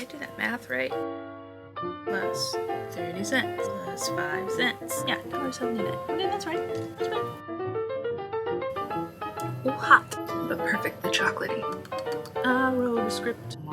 do that math right? Plus 30 cents plus 5 cents. Yeah, $1.79. Okay, that's right. That's right. Oh, hot, but perfectly chocolatey. I wrote a script. I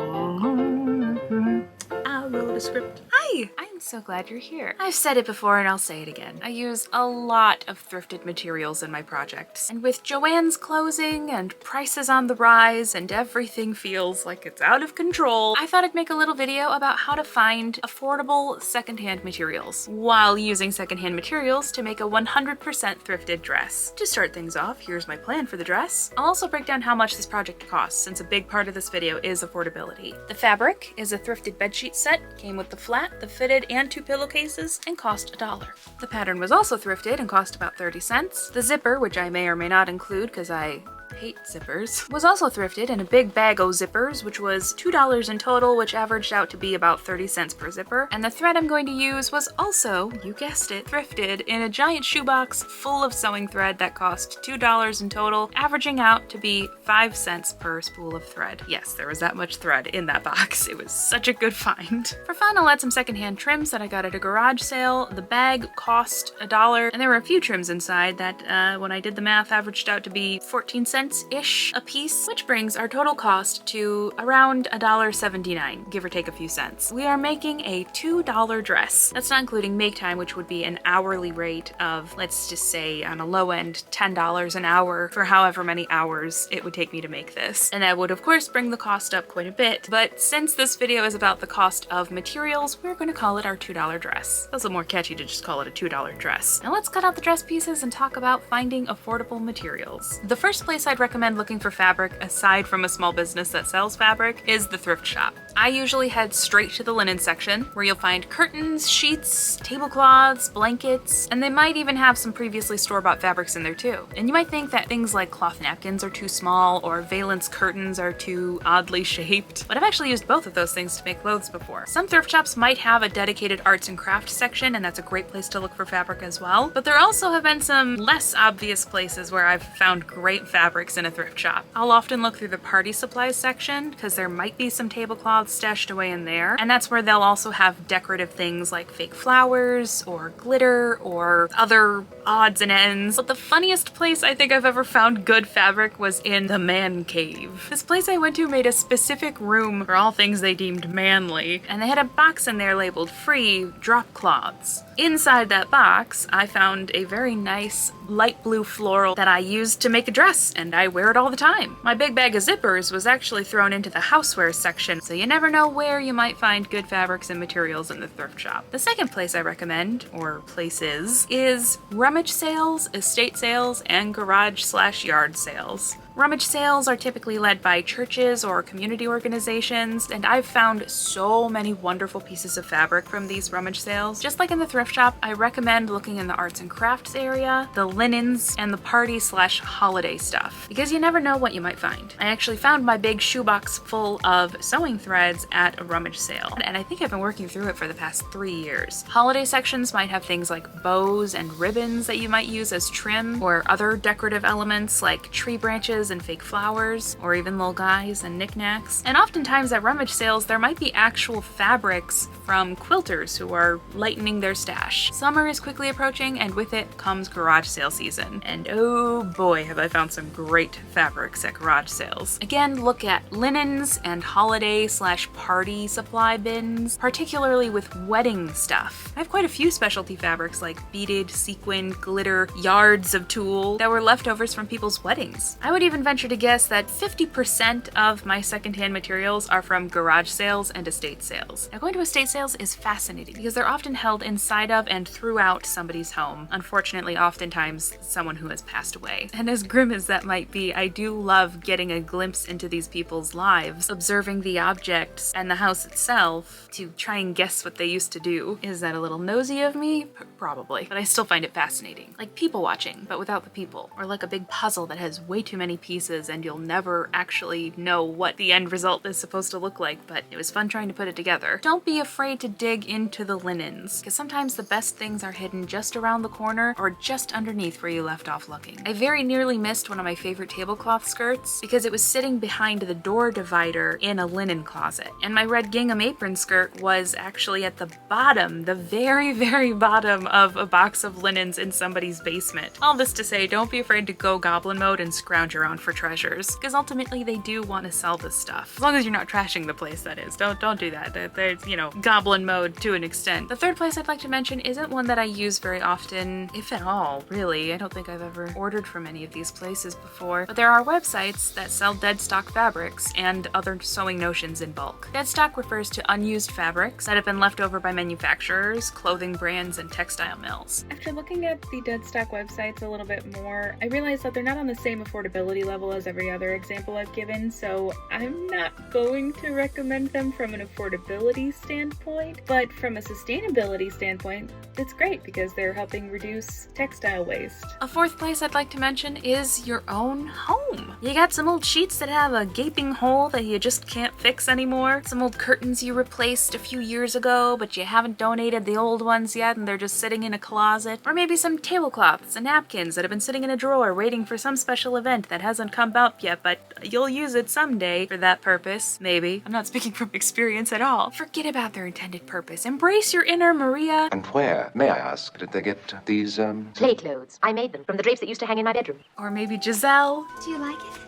wrote a script. Hi! I'm so glad you're here. I've said it before and I'll say it again. I use a lot of thrifted materials in my projects. And with Joann's closing and prices on the rise and everything feels like it's out of control, I thought I'd make a little video about how to find affordable secondhand materials while using secondhand materials to make a 100% thrifted dress. To start things off, here's my plan for the dress. I'll also break down how much this project costs, since a big part of this video is affordability. The fabric is a thrifted bedsheet set, came with the flat, the fitted, and 2 pillowcases, and cost $1. The pattern was also thrifted and cost about 30 cents. The zipper, which I may or may not include because I hate zippers, was also thrifted in a big bag of zippers, which was $2 in total, which averaged out to be about 30 cents per zipper. And the thread I'm going to use was also, you guessed it, thrifted in a giant shoebox full of sewing thread that cost $2 in total, averaging out to be 5 cents per spool of thread. Yes, there was that much thread in that box. It was such a good find. For fun, I'll add some secondhand trims that I got at a garage sale. The bag cost $1, and there were a few trims inside that, when I did the math, averaged out to be 14 cents-ish a piece, which brings our total cost to around $1.79, give or take a few cents. We are making a $2 dress. That's not including make time, which would be an hourly rate of, let's just say on a low end, $10 an hour for however many hours it would take me to make this. And that would of course bring the cost up quite a bit, but since this video is about the cost of materials, we're going to call it our $2 dress. It's also more catchy to just call it a $2 dress. Now let's cut out the dress pieces and talk about finding affordable materials. The first place I'd recommend looking for fabric, aside from a small business that sells fabric, is the thrift shop. I usually head straight to the linen section, where you'll find curtains, sheets, tablecloths, blankets, and they might even have some previously store-bought fabrics in there too. And you might think that things like cloth napkins are too small or valance curtains are too oddly shaped, but I've actually used both of those things to make clothes before. Some thrift shops might have a dedicated arts and crafts section, and that's a great place to look for fabric as well, but there also have been some less obvious places where I've found great fabrics in a thrift shop. I'll often look through the party supplies section, because there might be some tablecloths stashed away in there, and that's where they'll also have decorative things like fake flowers or glitter or other odds and ends. But the funniest place I think I've ever found good fabric was in the man cave. This place I went to made a specific room for all things they deemed manly, and they had a box in there labeled free drop cloths. Inside that box, I found a very nice light blue floral that I used to make a dress, and I wear it all the time. My big bag of zippers was actually thrown into the housewares section, so you never know where you might find good fabrics and materials in the thrift shop. The second place I recommend, or places, is rummage sales, estate sales, and garage/yard sales. Rummage sales are typically led by churches or community organizations, and I've found so many wonderful pieces of fabric from these rummage sales. Just like in the thrift shop, I recommend looking in the arts and crafts area, the linens, and the party/holiday stuff, because you never know what you might find. I actually found my big shoebox full of sewing threads at a rummage sale, and I think I've been working through it for the past 3 years. Holiday sections might have things like bows and ribbons that you might use as trim, or other decorative elements like tree branches and fake flowers, or even little guys and knickknacks. And oftentimes at rummage sales, there might be actual fabrics from quilters who are lightening their stash. Summer is quickly approaching, and with it comes garage sale season. And oh boy, have I found some great fabrics at garage sales. Again, look at linens and holiday/party supply bins, particularly with wedding stuff. I have quite a few specialty fabrics like beaded, sequined, glitter, yards of tulle that were leftovers from people's weddings. I would even venture to guess that 50% of my secondhand materials are from garage sales and estate sales. Now, going to estate sales is fascinating because they're often held inside of and throughout somebody's home. Unfortunately, oftentimes someone who has passed away. And as grim as that might be, I do love getting a glimpse into these people's lives, observing the objects and the house itself to try and guess what they used to do. Is that a little nosy of me? Probably. But I still find it fascinating. Like people watching, but without the people. Or like a big puzzle that has way too many pieces and you'll never actually know what the end result is supposed to look like, but it was fun trying to put it together. Don't be afraid to dig into the linens, because sometimes the best things are hidden just around the corner or just underneath where you left off looking. I very nearly missed one of my favorite tablecloth skirts because it was sitting behind the door divider in a linen closet, and my red gingham apron skirt was actually at the bottom, the very, very bottom of a box of linens in somebody's basement. All this to say, don't be afraid to go goblin mode and scrounge around for treasures, because ultimately they do want to sell this stuff. As long as you're not trashing the place, that is. Don't do that. There's, you know, goblin mode to an extent. The third place I'd like to mention isn't one that I use very often, if at all, really. I don't think I've ever ordered from any of these places before, but there are websites that sell dead stock fabrics and other sewing notions in bulk. Dead stock refers to unused fabrics that have been left over by manufacturers, clothing brands, and textile mills. After looking at the dead stock websites a little bit more, I realized that they're not on the same affordability level as every other example I've given, so I'm not going to recommend them from an affordability standpoint, but from a sustainability standpoint, it's great because they're helping reduce textile waste. A fourth place I'd like to mention is your own home. You got some old sheets that have a gaping hole that you just can't fix anymore, some old curtains you replaced a few years ago but you haven't donated the old ones yet and they're just sitting in a closet, or maybe some tablecloths and napkins that have been sitting in a drawer waiting for some special event that hasn't come up yet, but you'll use it someday for that purpose, maybe. I'm not speaking from experience at all. Forget about their intended purpose. Embrace your inner Maria. And where, may I ask, did they get these, Play clothes. I made them from the drapes that used to hang in my bedroom. Or maybe Giselle. Do you like it?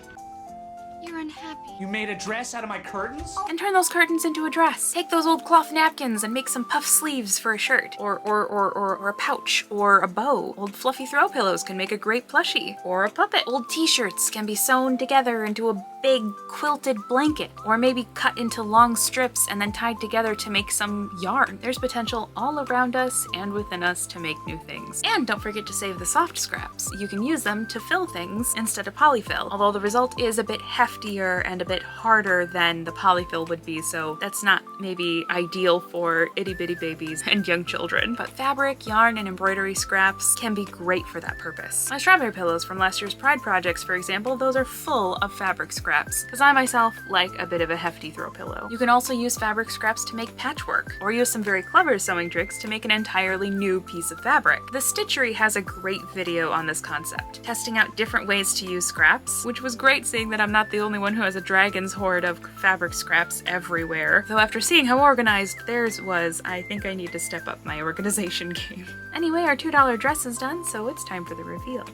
You're unhappy. You made a dress out of my curtains? And turn those curtains into a dress. Take those old cloth napkins and make some puff sleeves for a shirt, or a pouch, or a bow. Old fluffy throw pillows can make a great plushie, or a puppet. Old t-shirts can be sewn together into a big quilted blanket, or maybe cut into long strips and then tied together to make some yarn. There's potential all around us and within us to make new things. And don't forget to save the soft scraps. You can use them to fill things instead of polyfill, although the result is a bit heftier and a bit harder than the polyfill would be, so that's not maybe ideal for itty-bitty babies and young children. But fabric, yarn, and embroidery scraps can be great for that purpose. My strawberry pillows from last year's Pride projects, for example, those are full of fabric scraps, because I myself like a bit of a hefty throw pillow. You can also use fabric scraps to make patchwork, or use some very clever sewing tricks to make an entirely new piece of fabric. The Stitchery has a great video on this concept, testing out different ways to use scraps, which was great seeing that I'm not the only one who has a dragon's hoard of fabric scraps everywhere. Though after seeing how organized theirs was, I think I need to step up my organization game. Anyway, our $2 dress is done, so it's time for the reveal.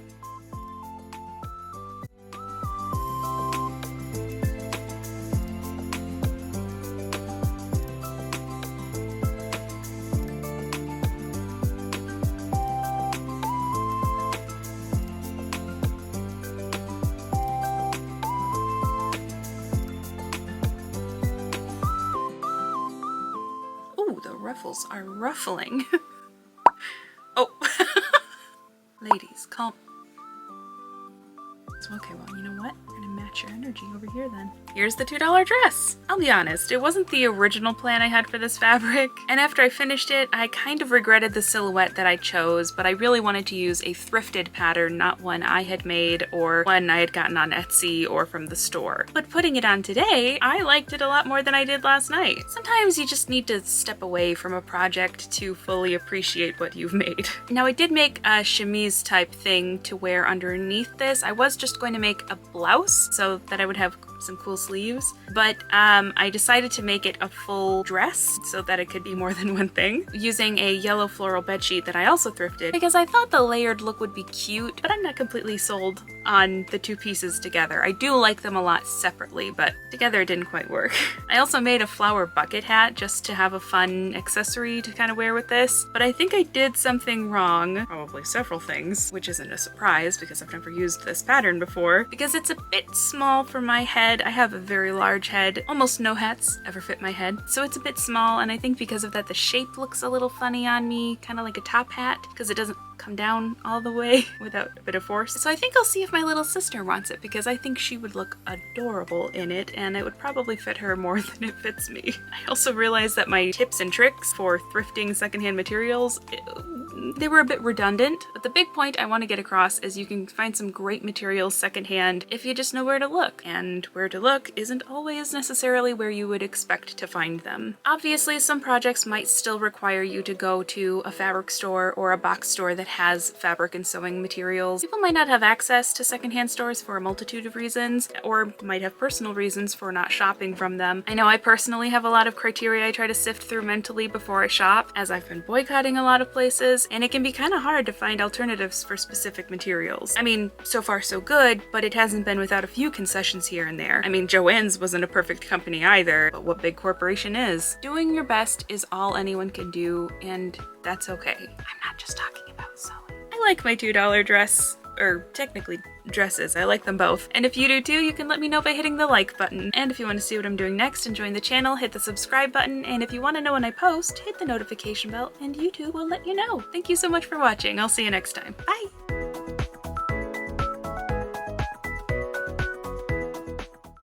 Ruffles are ruffling. Oh. Ladies, calm. Okay, well, you know what? We're gonna match your energy over here then. Here's the $2 dress! I'll be honest, it wasn't the original plan I had for this fabric, and after I finished it, I kind of regretted the silhouette that I chose, but I really wanted to use a thrifted pattern, not one I had made or one I had gotten on Etsy or from the store. But putting it on today, I liked it a lot more than I did last night. Sometimes you just need to step away from a project to fully appreciate what you've made. Now, I did make a chemise type thing to wear underneath this. I was just going to make a blouse so that I would have some cool sleeves, but I decided to make it a full dress so that it could be more than one thing, using a yellow floral bedsheet that I also thrifted because I thought the layered look would be cute, but I'm not completely sold on the two pieces together. I do like them a lot separately, but together it didn't quite work. I also made a flower bucket hat just to have a fun accessory to kind of wear with this, but I think I did something wrong, probably several things, which isn't a surprise because I've never used this pattern before, because it's a bit small for my head. I have a very large head. Almost no hats ever fit my head, so it's a bit small, and I think because of that the shape looks a little funny on me, kind of like a top hat, because it doesn't come down all the way without a bit of force. So I think I'll see if my little sister wants it, because I think she would look adorable in it, and it would probably fit her more than it fits me. I also realized that my tips and tricks for thrifting secondhand materials, they were a bit redundant, but the big point I want to get across is you can find some great materials secondhand if you just know where to look, and where to look isn't always necessarily where you would expect to find them. Obviously, some projects might still require you to go to a fabric store or a box store that has fabric and sewing materials. People might not have access to secondhand stores for a multitude of reasons, or might have personal reasons for not shopping from them. I know I personally have a lot of criteria I try to sift through mentally before I shop, as I've been boycotting a lot of places, and it can be kind of hard to find alternatives for specific materials. I mean, so far so good, but it hasn't been without a few concessions here and there. I mean, Joann's wasn't a perfect company either, but what big corporation is? Doing your best is all anyone can do, and that's okay. I'm not just talking about sewing. I like my $2 dress, or technically dresses. I like them both. And if you do too, you can let me know by hitting the like button. And if you want to see what I'm doing next and join the channel, hit the subscribe button. And if you want to know when I post, hit the notification bell and YouTube will let you know. Thank you so much for watching. I'll see you next time. Bye!